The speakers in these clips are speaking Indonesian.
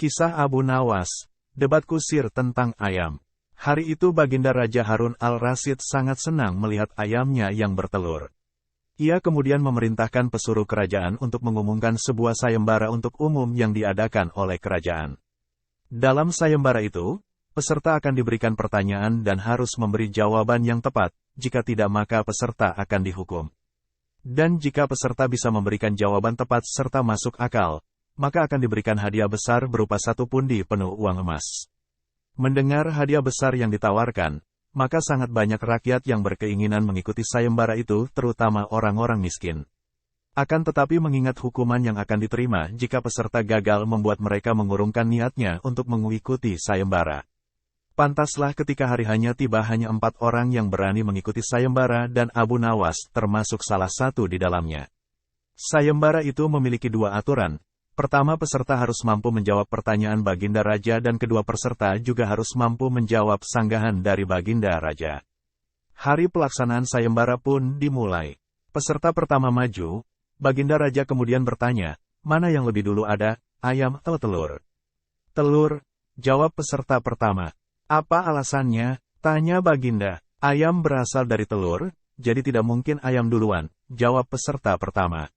Kisah Abu Nawas, debat kusir tentang ayam. Hari itu Baginda Raja Harun al-Rasyid sangat senang melihat ayamnya yang bertelur. Ia kemudian memerintahkan pesuruh kerajaan untuk mengumumkan sebuah sayembara untuk umum yang diadakan oleh kerajaan. Dalam sayembara itu, peserta akan diberikan pertanyaan dan harus memberi jawaban yang tepat, jika tidak maka peserta akan dihukum. Dan jika peserta bisa memberikan jawaban tepat serta masuk akal, maka akan diberikan hadiah besar berupa 1 pundi penuh uang emas. Mendengar hadiah besar yang ditawarkan, maka sangat banyak rakyat yang berkeinginan mengikuti sayembara itu, terutama orang-orang miskin. Akan tetapi mengingat hukuman yang akan diterima jika peserta gagal membuat mereka mengurungkan niatnya untuk mengikuti sayembara. Pantaslah ketika hari hanya tiba hanya 4 orang yang berani mengikuti sayembara dan Abu Nawas termasuk salah satu di dalamnya. Sayembara itu memiliki 2 aturan. Pertama, peserta harus mampu menjawab pertanyaan Baginda Raja dan kedua peserta juga harus mampu menjawab sanggahan dari Baginda Raja. Hari pelaksanaan sayembara pun dimulai. Peserta pertama maju, Baginda Raja kemudian bertanya, mana yang lebih dulu ada, ayam atau telur? Telur, jawab peserta pertama. Apa alasannya? Tanya Baginda. Ayam berasal dari telur, jadi tidak mungkin ayam duluan, jawab peserta pertama.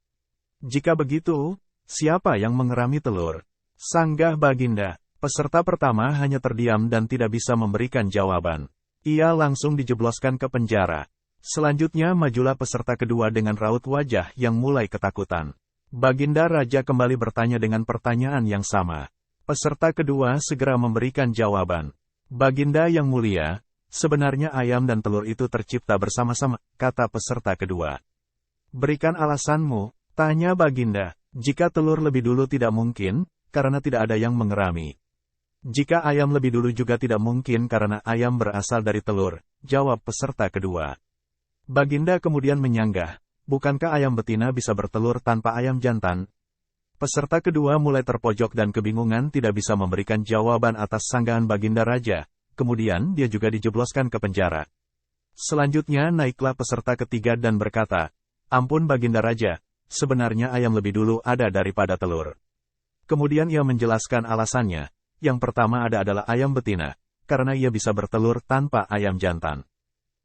Jika begitu, siapa yang mengerami telur? Sanggah Baginda. Peserta pertama hanya terdiam dan tidak bisa memberikan jawaban. Ia langsung dijebloskan ke penjara. Selanjutnya majulah peserta kedua dengan raut wajah yang mulai ketakutan. Baginda Raja kembali bertanya dengan pertanyaan yang sama. Peserta kedua segera memberikan jawaban. Baginda yang mulia, sebenarnya ayam dan telur itu tercipta bersama-sama, kata peserta kedua. Berikan alasanmu, tanya Baginda. Jika telur lebih dulu tidak mungkin, karena tidak ada yang mengerami. Jika ayam lebih dulu juga tidak mungkin karena ayam berasal dari telur, jawab peserta kedua. Baginda kemudian menyanggah, bukankah ayam betina bisa bertelur tanpa ayam jantan? Peserta kedua mulai terpojok dan kebingungan tidak bisa memberikan jawaban atas sanggahan Baginda Raja, kemudian dia juga dijebloskan ke penjara. Selanjutnya naiklah peserta ketiga dan berkata, ampun Baginda Raja, sebenarnya ayam lebih dulu ada daripada telur. Kemudian ia menjelaskan alasannya. Yang pertama adalah ayam betina, karena ia bisa bertelur tanpa ayam jantan.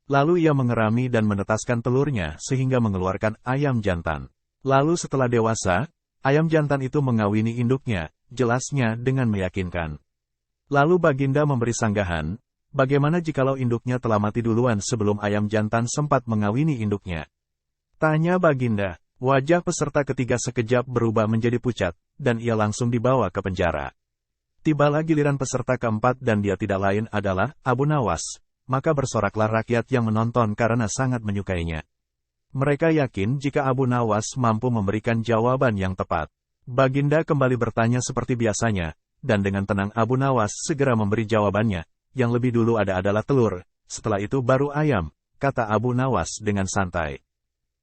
Lalu ia mengerami dan menetaskan telurnya sehingga mengeluarkan ayam jantan. Lalu setelah dewasa, ayam jantan itu mengawini induknya, jelasnya dengan meyakinkan. Lalu Baginda memberi sanggahan, bagaimana jikalau induknya telah mati duluan sebelum ayam jantan sempat mengawini induknya? Tanya Baginda. Wajah peserta ketiga sekejap berubah menjadi pucat, dan ia langsung dibawa ke penjara. Tibalah giliran peserta keempat dan dia tidak lain adalah Abu Nawas, maka bersoraklah rakyat yang menonton karena sangat menyukainya. Mereka yakin jika Abu Nawas mampu memberikan jawaban yang tepat. Baginda kembali bertanya seperti biasanya, dan dengan tenang Abu Nawas segera memberi jawabannya, yang lebih dulu ada adalah telur, setelah itu baru ayam, kata Abu Nawas dengan santai.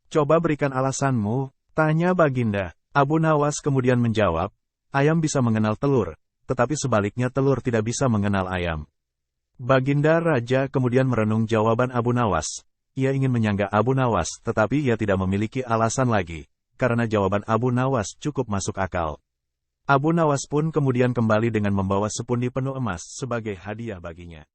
Coba berikan alasanmu, tanya Baginda. Abu Nawas kemudian menjawab, ayam bisa mengenal telur, tetapi sebaliknya telur tidak bisa mengenal ayam. Baginda Raja kemudian merenung jawaban Abu Nawas. Ia ingin menyanggah Abu Nawas, tetapi ia tidak memiliki alasan lagi, karena jawaban Abu Nawas cukup masuk akal. Abu Nawas pun kemudian kembali dengan membawa 1 pundi penuh emas sebagai hadiah baginya.